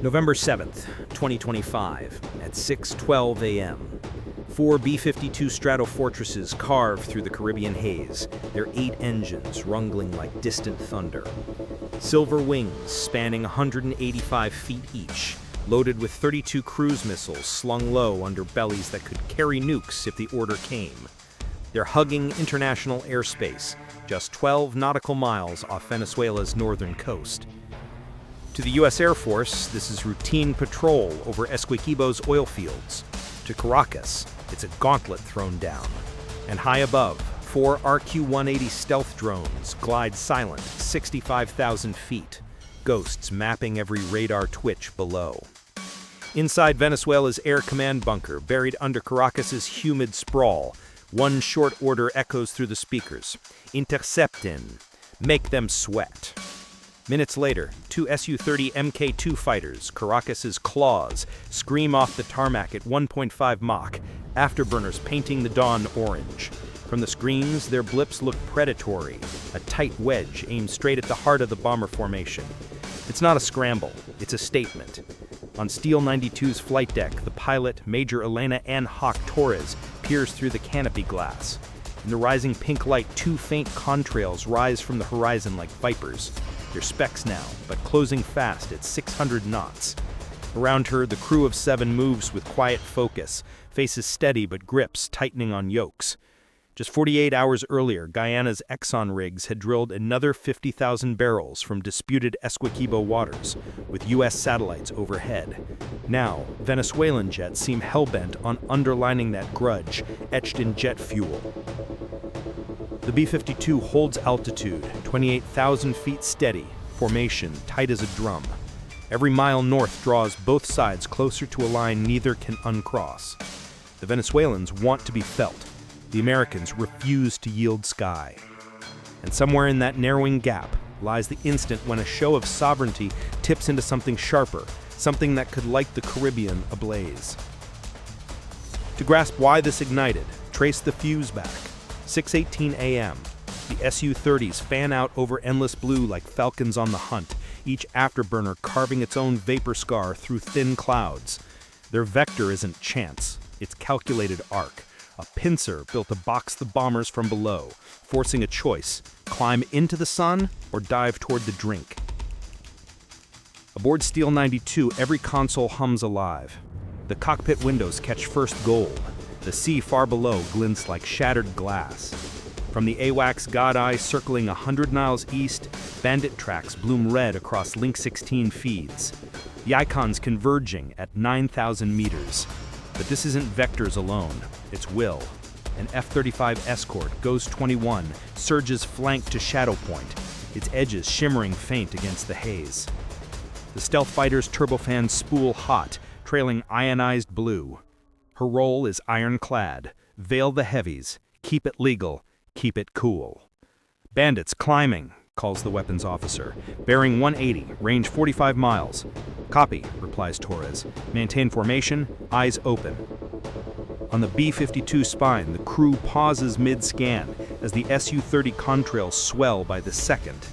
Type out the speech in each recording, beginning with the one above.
November 7th, 2025, at 6:12 a.m. Four B-52 Stratofortresses carve through the Caribbean haze, their 8 engines rumbling like distant thunder. Silver wings spanning 185 feet each, loaded with 32 cruise missiles slung low under bellies that could carry nukes if the order came. They're hugging international airspace, just 12 nautical miles off Venezuela's northern coast. To the U.S. Air Force, this is routine patrol over Essequibo's oil fields. To Caracas, it's a gauntlet thrown down. And high above, 4 RQ-180 stealth drones glide silent 65,000 feet, ghosts mapping every radar twitch below. Inside Venezuela's air command bunker, buried under Caracas's humid sprawl, one short order echoes through the speakers. Intercepten. Make them sweat. Minutes later, 2 Su-30 Mk2 fighters, Caracas's claws, scream off the tarmac at 1.5 Mach, afterburners painting the dawn orange. From the screens, their blips look predatory, a tight wedge aimed straight at the heart of the bomber formation. It's not a scramble, it's a statement. On Steel 92's flight deck, the pilot, Major Elena N. Hawk Torres, peers through the canopy glass. In the rising pink light, 2 faint contrails rise from the horizon like vipers. They're specks now, but closing fast at 600 knots. Around her, the crew of 7 moves with quiet focus, faces steady but grips tightening on yokes. Just 48 hours earlier, Guyana's Exxon rigs had drilled another 50,000 barrels from disputed Essequibo waters, with U.S. satellites overhead. Now, Venezuelan jets seem hell-bent on underlining that grudge, etched in jet fuel. The B-52 holds altitude, 28,000 feet steady, formation tight as a drum. Every mile north draws both sides closer to a line neither can uncross. The Venezuelans want to be felt. The Americans refuse to yield sky. And somewhere in that narrowing gap lies the instant when a show of sovereignty tips into something sharper, something that could light the Caribbean ablaze. To grasp why this ignited, trace the fuse back. 6:18 a.m. The Su-30s fan out over endless blue like falcons on the hunt, each afterburner carving its own vapor scar through thin clouds. Their vector isn't chance, it's calculated arc. A pincer built to box the bombers from below, forcing a choice: climb into the sun or dive toward the drink. Aboard Steel 92, every console hums alive. The cockpit windows catch first gold. The sea far below glints like shattered glass. From the AWACS God Eye circling 100 miles east, bandit tracks bloom red across Link 16 feeds. The icons converging at 9,000 meters. But this isn't vectors alone, it's will. An F-35 Escort, Goes 21, surges flank to shadow point, its edges shimmering faint against the haze. The stealth fighter's turbofans spool hot, trailing ionized blue. Her role is ironclad: veil the heavies, keep it legal, keep it cool. Bandits climbing, calls the weapons officer. Bearing 180, range 45 miles. Copy, replies Torres. Maintain formation, eyes open. On the B-52 spine, the crew pauses mid-scan as the Su-30 contrails swell by the second.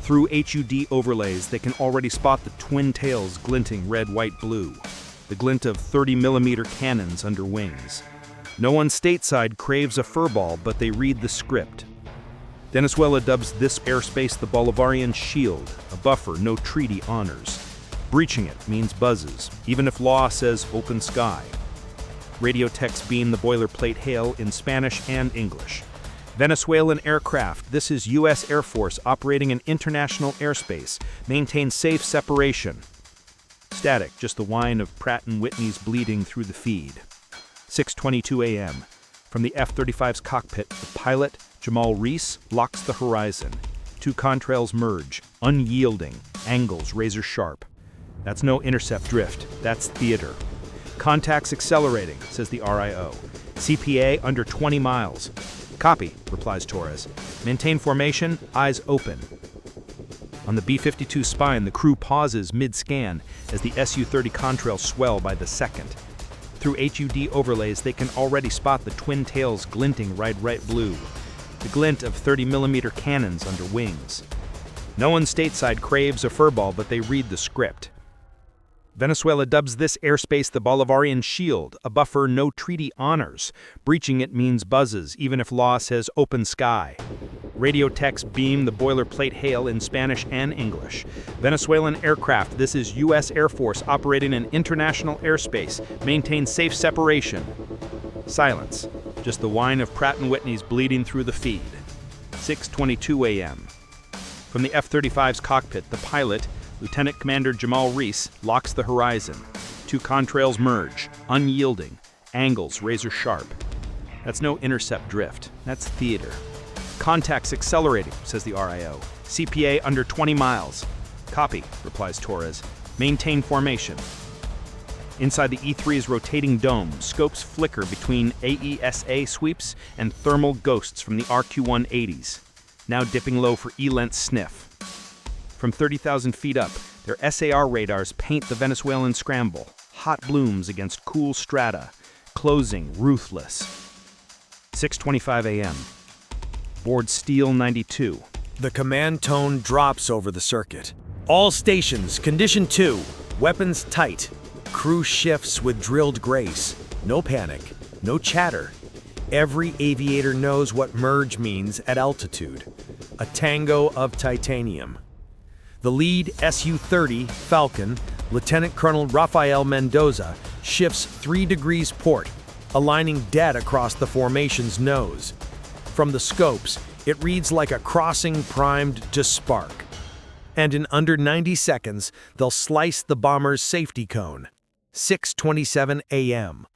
Through HUD overlays, they can already spot the twin tails glinting red, white, blue. The glint of 30mm cannons under wings. No one stateside craves a furball, but they read the script. Venezuela dubs this airspace the Bolivarian shield, a buffer no treaty honors. Breaching it means buzzes, even if law says open sky. Radio techs beam the boilerplate hail in Spanish and English. Venezuelan aircraft, this is U.S. Air Force operating in international airspace. Maintain safe separation. Static, just the whine of Pratt & Whitney's bleeding through the feed. 6:22 a.m. From the F-35's cockpit, the pilot, Jamal Reese, locks the horizon. 2 contrails merge, unyielding, angles razor sharp. That's no intercept drift, that's theater. Contacts accelerating, says the RIO. CPA under 20 miles. Copy, replies Torres. Maintain formation, eyes open. On the B-52 spine, the crew pauses mid-scan as the Su-30 contrails swell by the second. Through HUD overlays, they can already spot the twin tails glinting red, blue. The glint of 30mm cannons under wings. No one stateside craves a furball, but they read the script. Venezuela dubs this airspace the Bolivarian Shield, a buffer no treaty honors. Breaching it means buzzes, even if law says open sky. Radio techs beam the boilerplate hail in Spanish and English. Venezuelan aircraft, this is U.S. Air Force operating in international airspace. Maintain safe separation. Silence. Just the whine of Pratt & Whitney's bleeding through the feed. 6:22 a.m. From the F-35's cockpit, the pilot, Lieutenant Commander Jamal Reese, locks the horizon. Two contrails merge, unyielding, angles razor sharp. That's no intercept drift, that's theater. Contact's accelerating, says the RIO. CPA under 20 miles. Copy, replies Torres. Maintain formation. Inside the E-3's rotating dome, scopes flicker between AESA sweeps and thermal ghosts from the RQ-180s, now dipping low for E-length sniff. From 30,000 feet up, their SAR radars paint the Venezuelan scramble, hot blooms against cool strata, closing ruthless. 6:25 a.m. Board Steel 92. The command tone drops over the circuit. All stations, condition 2, weapons tight. Crew shifts with drilled grace. No panic, no chatter. Every aviator knows what merge means at altitude. A tango of titanium. The lead Su-30 Falcon, Lieutenant Colonel Rafael Mendoza, shifts 3 degrees port, aligning dead across the formation's nose. From the scopes, it reads like a crossing primed to spark. And in under 90 seconds, they'll slice the bomber's safety cone. 6:27 a.m.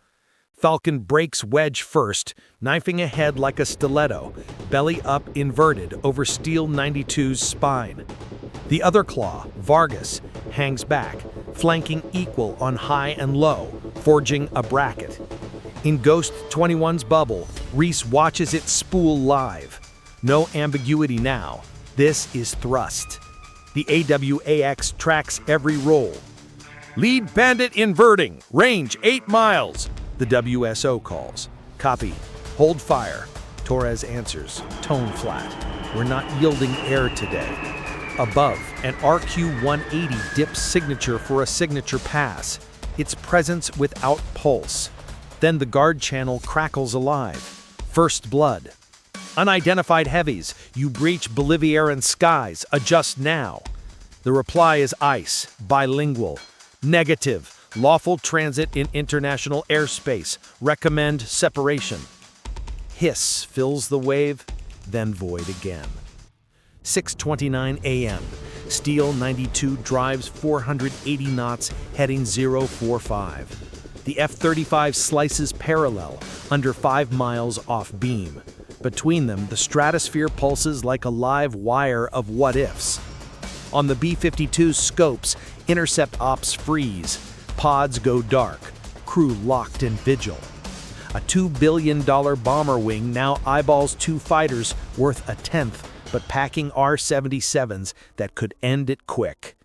Falcon breaks wedge first, knifing ahead like a stiletto, belly up inverted over Steel 92's spine. The other claw, Vargas, hangs back, flanking equal on high and low, forging a bracket. In Ghost 21's bubble, Reese watches it spool live. No ambiguity now. This is thrust. The AWAX tracks every roll. Lead bandit inverting, range 8 miles, the WSO calls. Copy. Hold fire. Torres answers, tone flat. We're not yielding air today. Above, an RQ-180 dips signature for a signature pass, its presence without pulse. Then the guard channel crackles alive. First blood. Unidentified heavies, you breach Boliviaran skies, adjust now. The reply is ice, bilingual. Negative, lawful transit in international airspace, recommend separation. Hiss fills the wave, then void again. 6:29 a.m. Steel 92 drives 480 knots, heading 045. The F-35 slices parallel, under 5 miles off beam. Between them, the stratosphere pulses like a live wire of what-ifs. On the B-52's scopes, intercept ops freeze. Pods go dark. Crew locked in vigil. A $2 billion bomber wing now eyeballs 2 fighters worth a tenth, but packing R-77s that could end it quick.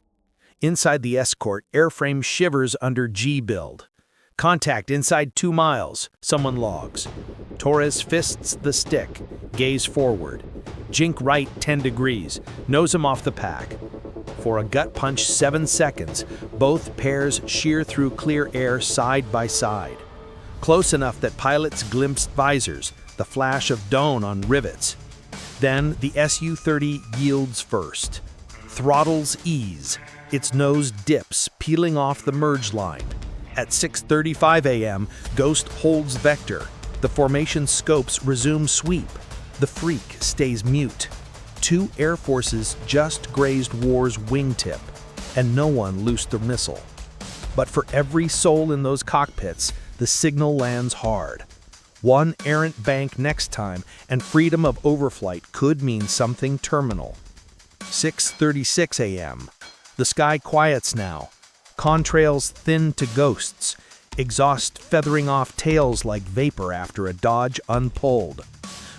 Inside the escort, airframe shivers under G-build. Contact inside 2 miles, someone logs. Torres fists the stick, gaze forward. Jink right 10 degrees, nose him off the pack. For a gut punch 7 seconds, both pairs shear through clear air side by side. Close enough that pilots glimpse visors, the flash of dawn on rivets. Then the Su-30 yields first. Throttles ease, its nose dips, peeling off the merge line. At 6:35 a.m., Ghost holds vector. The formation scopes resume sweep. The freak stays mute. 2 air forces just grazed war's wingtip, and no one loosed the missile. But for every soul in those cockpits, the signal lands hard. One errant bank next time, and freedom of overflight could mean something terminal. 6:36 a.m. The sky quiets now. Contrails thin to ghosts, exhaust feathering off tails like vapor after a dodge unpulled.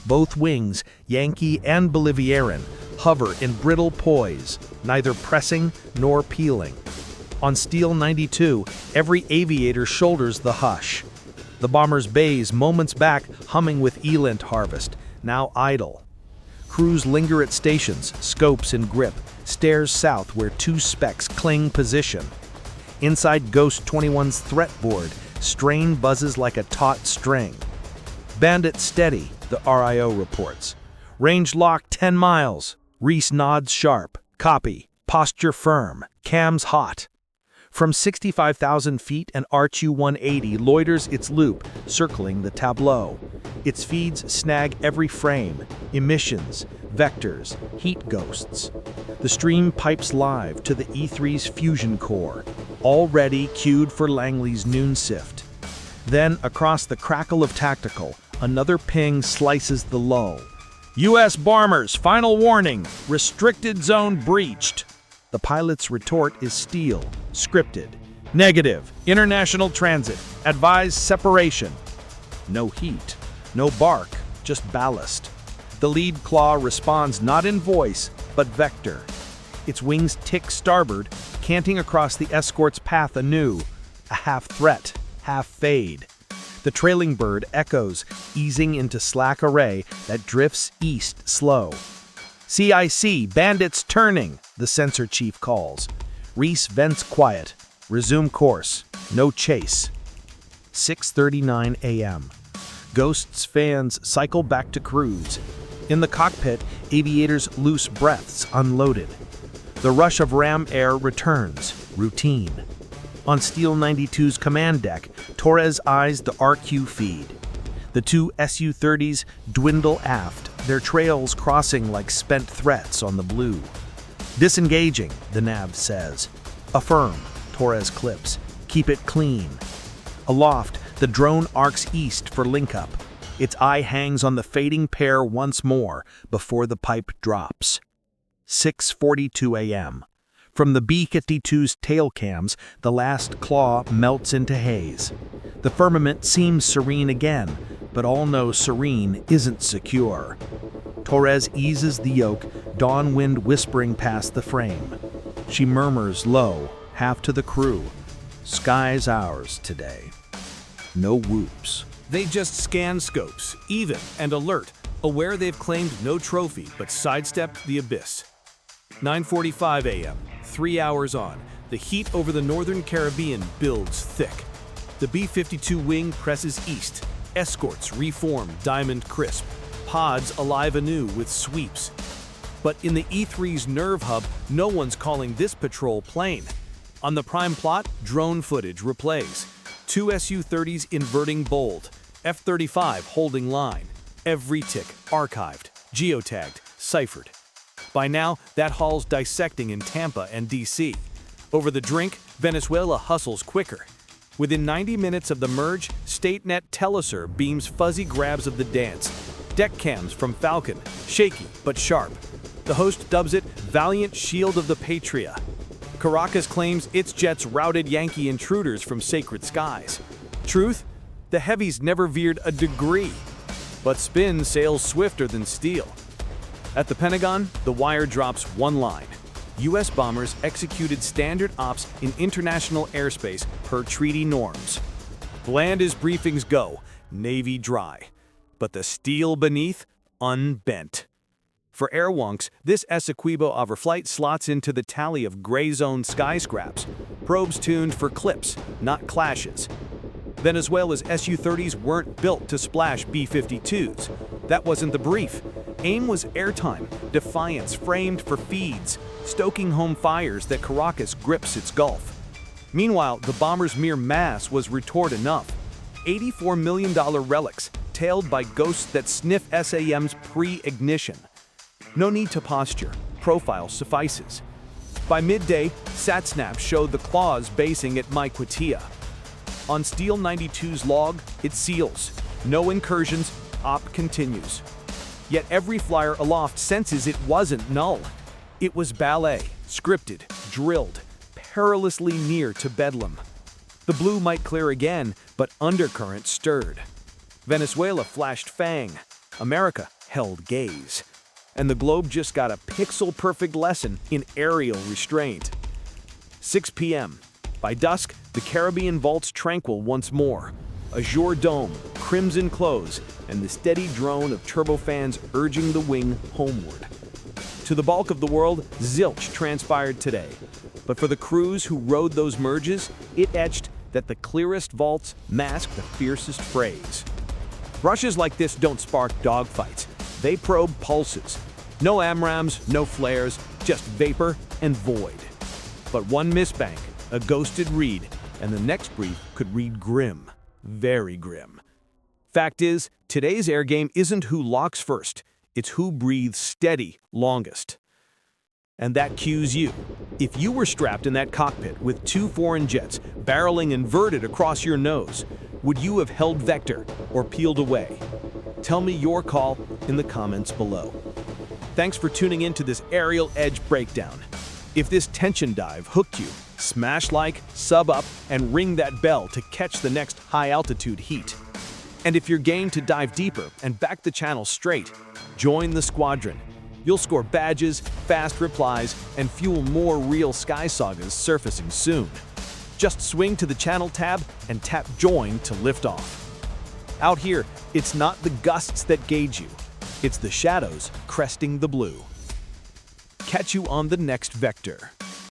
Both wings, Yankee and Boliviaran, hover in brittle poise, neither pressing nor peeling. On Steel 92, every aviator shoulders the hush. The bomber's bays, moments back, humming with eland harvest, now idle. Crews linger at stations, scopes in grip, stares south where 2 specks cling position. Inside Ghost 21's threat board, strain buzzes like a taut string. Bandit steady, the RIO reports. Range lock 10 miles. Reese nods sharp. Copy. Posture firm. Cams hot. From 65,000 feet, an RQ-180 loiters its loop, circling the tableau. Its feeds snag every frame. Emissions, vectors, heat ghosts. The stream pipes live to the E3's fusion core, already queued for Langley's noon sift. Then, across the crackle of tactical, another ping slices the lull. U.S. bombers, final warning, restricted zone breached. The pilot's retort is steel, scripted. Negative, international transit, advise separation. No heat, no bark, just ballast. The lead claw responds not in voice, but vector. Its wings tick starboard, canting across the escort's path anew, a half threat, half fade. The trailing bird echoes, easing into slack array that drifts east slow. CIC, bandits turning, the sensor chief calls. Reese vents quiet. Resume course. No chase. 6:39 a.m. Ghost's fans cycle back to cruise. In the cockpit, aviators' loose breaths unloaded. The rush of ram air returns, routine. On Steel 92's command deck, Torres eyes the RQ feed. The two Su-30s dwindle aft, their trails crossing like spent threats on the blue. Disengaging, the nav says. Affirm, Torres clips. Keep it clean. Aloft, the drone arcs east for link-up. Its eye hangs on the fading pair once more before the pipe drops. 6:42 a.m. From the B-52's tail cams, the last claw melts into haze. The firmament seems serene again, but all know serene isn't secure. Torres eases the yoke, dawn wind whispering past the frame. She murmurs low, half to the crew, "Sky's ours today." No whoops. They just scan scopes, even and alert, aware they've claimed no trophy but sidestepped the abyss. 9:45 a.m., 3 hours on, the heat over the northern Caribbean builds thick. The B-52 wing presses east, escorts reform diamond crisp, pods alive anew with sweeps. But in the E3's nerve hub, no one's calling this patrol plane. On the prime plot, drone footage replays. Two Su-30s inverting bold, F-35 holding line. Every tick archived, geotagged, ciphered. By now, that haul's dissecting in Tampa and D.C. Over the drink, Venezuela hustles quicker. Within 90 minutes of the merge, StateNet Telesur beams fuzzy grabs of the dance. Deck cams from Falcon, shaky but sharp. The host dubs it Valiant Shield of the Patria. Caracas claims its jets routed Yankee intruders from sacred skies. Truth? The heavies never veered a degree. But spin sails swifter than steel. At the Pentagon, the wire drops one line. U.S. bombers executed standard ops in international airspace per treaty norms. Bland as briefings go, Navy dry. But the steel beneath, unbent. For air wonks, this Essequibo overflight slots into the tally of gray zone skyscraps, probes tuned for clips, not clashes. Venezuela's Su-30s weren't built to splash B-52s. That wasn't the brief. Aim was airtime, defiance framed for feeds, stoking home fires that Caracas grips its gulf. Meanwhile, the bomber's mere mass was retort enough. $84 million relics, tailed by ghosts that sniff SAM's pre-ignition. No need to posture, profile suffices. By midday, SatSnap showed the claws basing at Maiquetía. On Steel 92's log, it seals. No incursions, op continues. Yet every flyer aloft senses it wasn't null. It was ballet, scripted, drilled, perilously near to bedlam. The blue might clear again, but undercurrent stirred. Venezuela flashed fang. America held gaze. And the globe just got a pixel-perfect lesson in aerial restraint. 6 p.m. By dusk, the Caribbean vaults tranquil once more. Azure dome, crimson close, and the steady drone of turbofans urging the wing homeward. To the bulk of the world, zilch transpired today. But for the crews who rode those merges, it etched that the clearest vaults mask the fiercest frays. Brushes like this don't spark dogfights. They probe pulses. No AMRAAMs, no flares, just vapor and void. But one misbank, a ghosted read, and the next brief could read grim, very grim. Fact is, today's air game isn't who locks first, it's who breathes steady longest. And that cues you. If you were strapped in that cockpit with 2 foreign jets barreling inverted across your nose, would you have held vector or peeled away? Tell me your call in the comments below. Thanks for tuning in to this aerial edge breakdown. If this tension dive hooked you, smash like, sub up, and ring that bell to catch the next high-altitude heat. And if you're game to dive deeper and back the channel straight, join the squadron. You'll score badges, fast replies, and fuel more real sky sagas surfacing soon. Just swing to the channel tab and tap join to lift off. Out here, it's not the gusts that gauge you. It's the shadows cresting the blue. Catch you on the next vector.